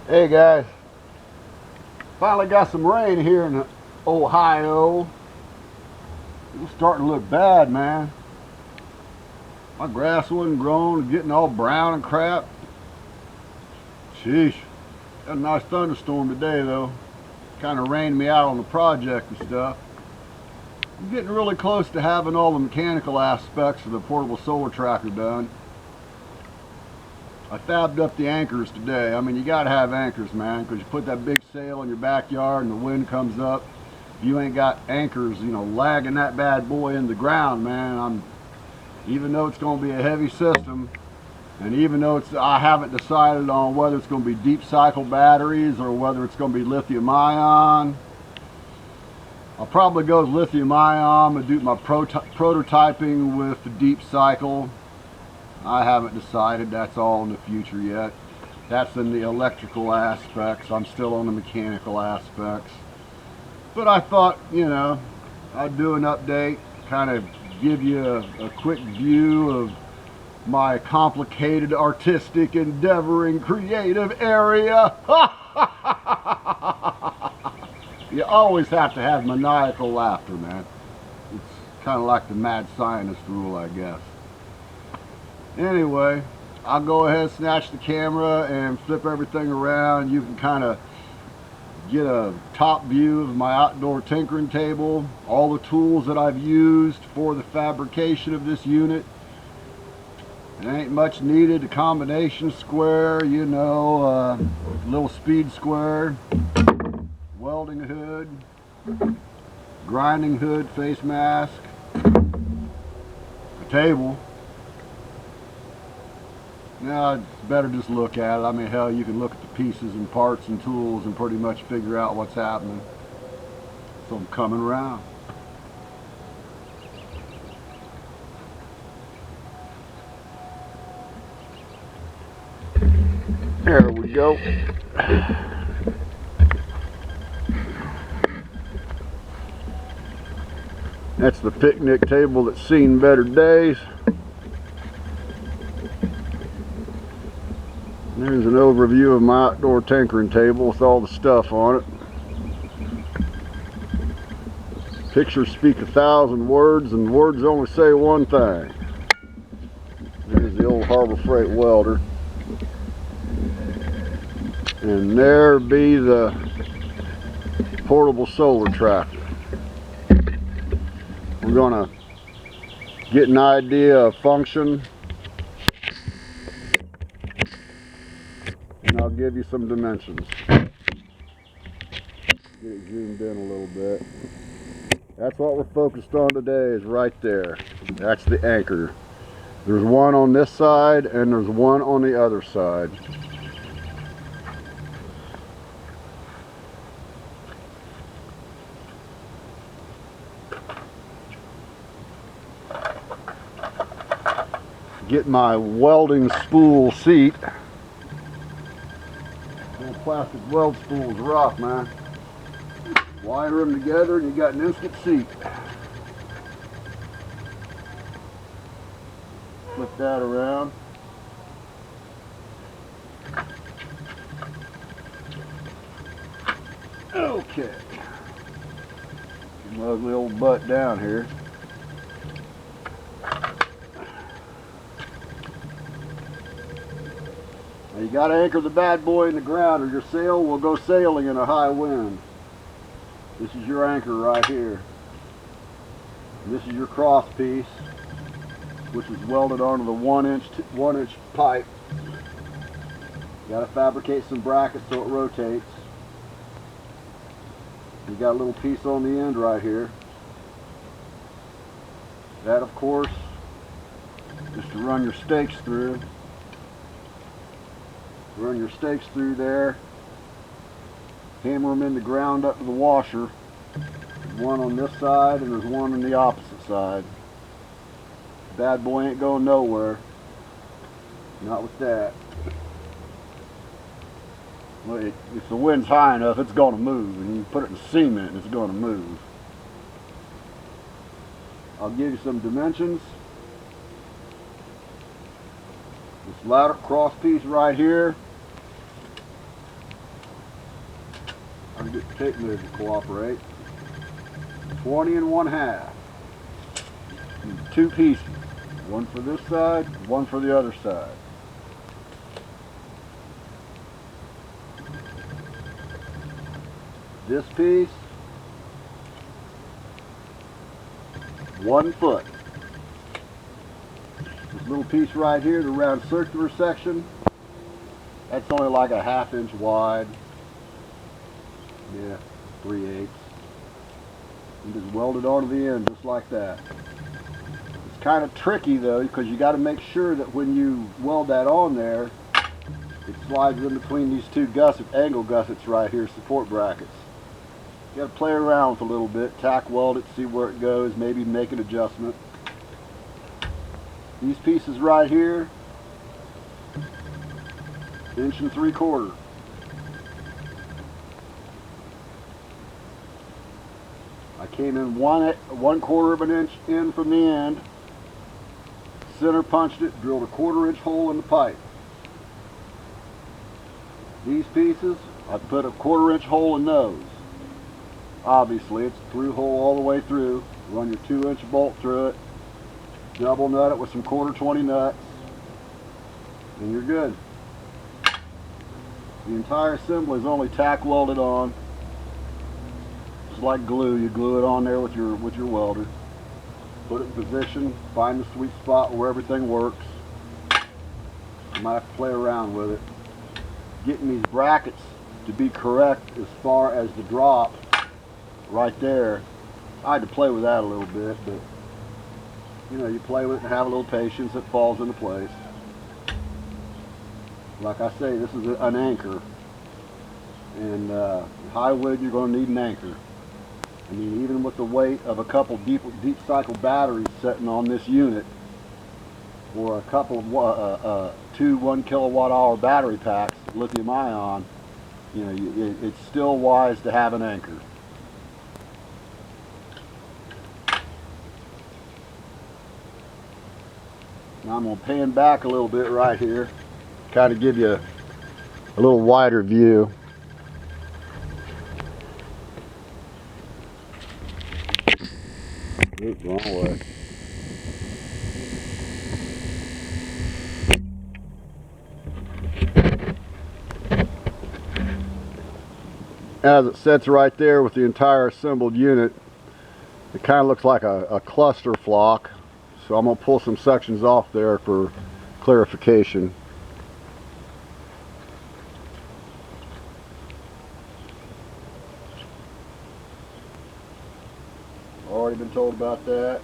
Hey guys, finally got some rain here in Ohio. It's starting to look bad, man. My grass wasn't grown, getting all brown and crap. Sheesh. Had a nice thunderstorm today though. Kind of rained me out on the project and stuff. I'm getting really close to having all the mechanical aspects of the portable solar tracker done. I fabbed up the anchors today. I mean, you gotta have anchors, man, because you put that big sail in your backyard and the wind comes up. If you ain't got anchors, lagging that bad boy in the ground, man, even though it's gonna be a heavy system, and even though I haven't decided on whether it's gonna be deep cycle batteries or whether it's gonna be lithium ion. I'll probably go with lithium ion and do my prototyping with the deep cycle. I haven't decided. That's all in the future yet. That's in the electrical aspects. I'm still on the mechanical aspects. But I thought, I'd do an update, kind of give you a quick view of my complicated artistic endeavor and creative area. You always have to have maniacal laughter, man. It's kind of like the mad scientist rule, I guess. Anyway, I'll go ahead and snatch the camera and flip everything around. You can kind of get a top view of my outdoor tinkering table, all the tools that I've used for the fabrication of this unit. It ain't much needed. A combination square, little speed square, welding hood, grinding hood, face mask, a table. Now, it's better just look at it. I mean, hell, you can look at the pieces and parts and tools and pretty much figure out what's happening. So I'm coming around. There we go. That's the picnic table that's seen better days. There's an overview of my outdoor tinkering table with all the stuff on it. Pictures speak 1,000 words, and words only say one thing. There's the old Harbor Freight welder. And there be the portable solar tracker. We're gonna get an idea of function, and I'll give you some dimensions. Get it zoomed in a little bit. That's what we're focused on today, is right there. That's the anchor. There's one on this side and there's one on the other side. Get my welding spool seat. Those plastic weld spools are rough, man. Wire them together and you got an instant seat. Flip that around. Okay. Get my ugly old butt down here. Now you got to anchor the bad boy in the ground or your sail will go sailing in a high wind. This is your anchor right here. And this is your cross piece, which is welded onto the one inch pipe. You got to fabricate some brackets so it rotates. You got a little piece on the end right here. That, of course, is to run your stakes through. Run your stakes through there. Hammer them in the ground up to the washer. There's one on this side and there's one on the opposite side. Bad boy ain't going nowhere. Not with that. Well, if the wind's high enough, it's going to move, and you put it in cement and it's going to move. I'll give you some dimensions. This ladder cross piece right here Trying to get the tape measure to cooperate. 20 1/2. Two pieces. One for this side, one for the other side. This piece, 1 foot. This little piece right here, the round circular section, that's only like a 1/2 inch wide. Yeah, 3/8. And just weld it onto the end just like that. It's kind of tricky though, because you got to make sure that when you weld that on there, it slides in between these two angle gussets right here, support brackets. You got to play around with a little bit, tack weld it, see where it goes, maybe make an adjustment. These pieces right here, 1 3/4 inches. I came in 1/4 inch in from the end, center punched it, drilled a 1/4 inch hole in the pipe. These pieces, I put a 1/4 inch hole in those. Obviously, it's a through hole all the way through. Run your 2 inch bolt through it, double nut it with some 1/4 nuts, and you're good. The entire assembly is only tack welded on. Just like glue, you glue it on there with your welder. Put it in position, find the sweet spot where everything works. You might have to play around with it. Getting these brackets to be correct as far as the drop right there, I had to play with that a little bit, but you know, you play with it and have a little patience, it falls into place. Like I say, this is an anchor, and high wood, you're going to need an anchor. I mean, even with the weight of a couple deep cycle batteries sitting on this unit, or a couple of 2 1 kWh battery packs, lithium ion, you know, it's still wise to have an anchor. Now I'm going to pan back a little bit right here, kind of give you a little wider view. Oops, wrong way. As it sits right there with the entire assembled unit, it kind of looks like a cluster flock. So I'm going to pull some sections off there for clarification. Already been told about that.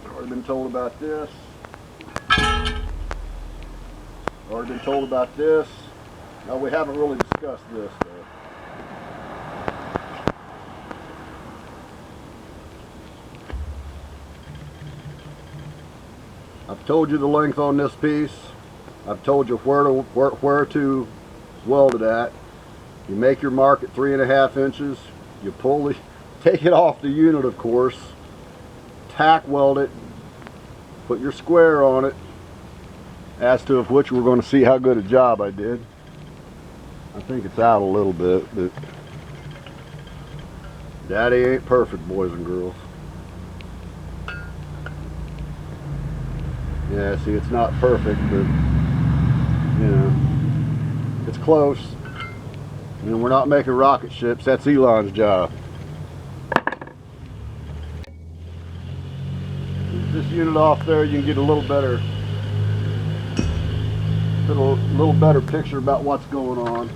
Already been told about this. Already been told about this. Now we haven't really discussed this though. I've told you the length on this piece. I've told you where to weld it at. You make your mark at 3.5 inches. You take it off the unit, of course. Tack weld it. Put your square on it. As to which we're going to see how good a job I did. I think it's out a little bit, but Daddy ain't perfect, boys and girls. Yeah, see, it's not perfect, but you know, it's close. And we're not making rocket ships. That's Elon's job. Get this unit off there, you can get a little better picture about what's going on.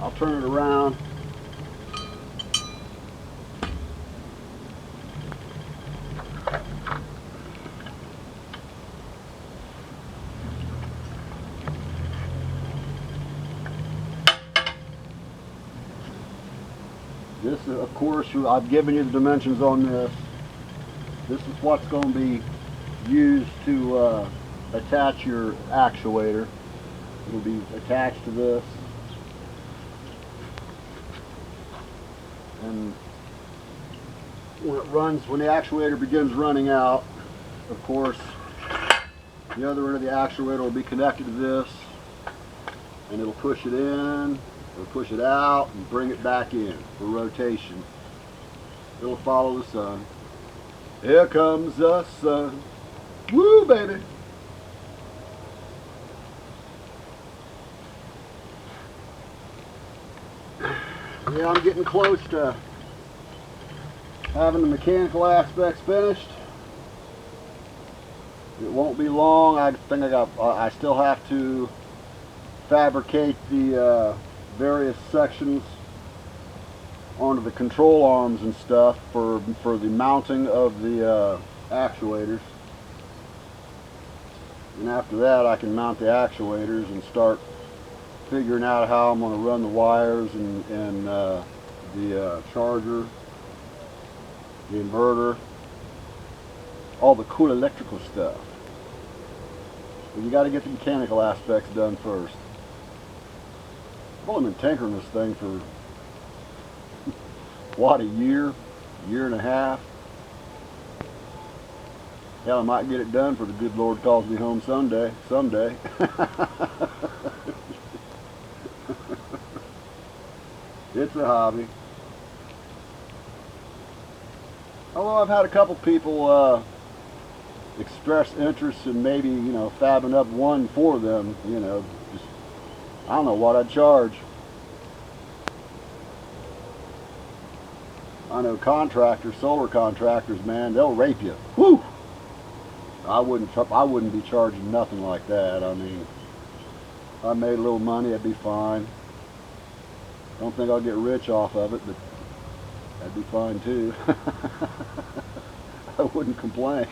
I'll turn it around. This, of course, I've given you the dimensions on this. This is what's going to be used to attach your actuator. It'll be attached to this. And when the actuator begins running out, of course, The other end of the actuator will be connected to this, and it'll push it in or push it out and bring it back in for rotation. It'll follow the sun. Here comes the sun. Woo, baby! Yeah, I'm getting close to having the mechanical aspects finished. It won't be long. I think I still have to fabricate the various sections onto the control arms and stuff for the mounting of the actuators. And after that, I can mount the actuators and start figuring out how I'm going to run the wires and the charger, the inverter, all the cool electrical stuff. But you got to get the mechanical aspects done first. I've only been tinkering this thing for what, a year and a half. Hell, I might get it done for the good Lord calls me home someday. It's a hobby. Although I've had a couple people express interest in maybe, fabbing up one for them, just, I don't know what I'd charge. I know contractors, solar contractors, man, they'll rape you. Whew! I wouldn't be charging nothing like that. I mean, if I made a little money, that'd be fine. Don't think I'll get rich off of it, but that'd be fine too. I wouldn't complain.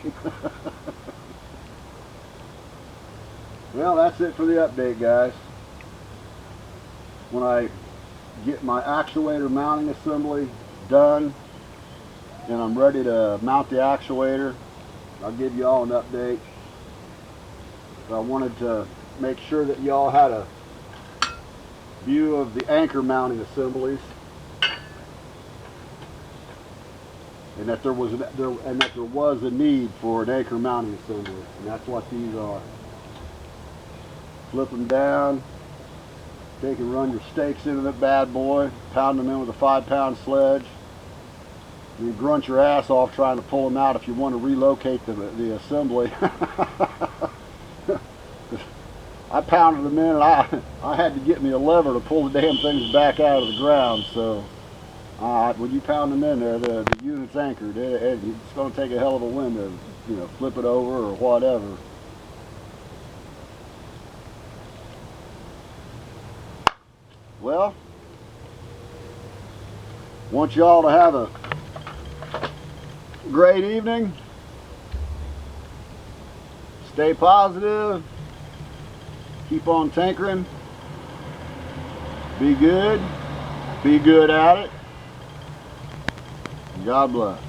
Well, that's it for the update, guys. When I get my actuator mounting assembly done and I'm ready to mount the actuator, I'll give you all an update. But I wanted to make sure that y'all had a view of the anchor mounting assemblies, and that there was a need for an anchor mounting assembly, and that's what these are. Flip them down, take and run your stakes into that bad boy, pound them in with a 5-pound sledge. You grunt your ass off trying to pull them out if you want to relocate the assembly. I pounded them in, and I had to get me a lever to pull the damn things back out of the ground. So when you pound them in there, the unit's anchored. It's going to take a hell of a wind to flip it over or whatever. Well, want y'all to have a great evening. Stay positive. Keep on tinkering. Be good. Be good at it. God bless.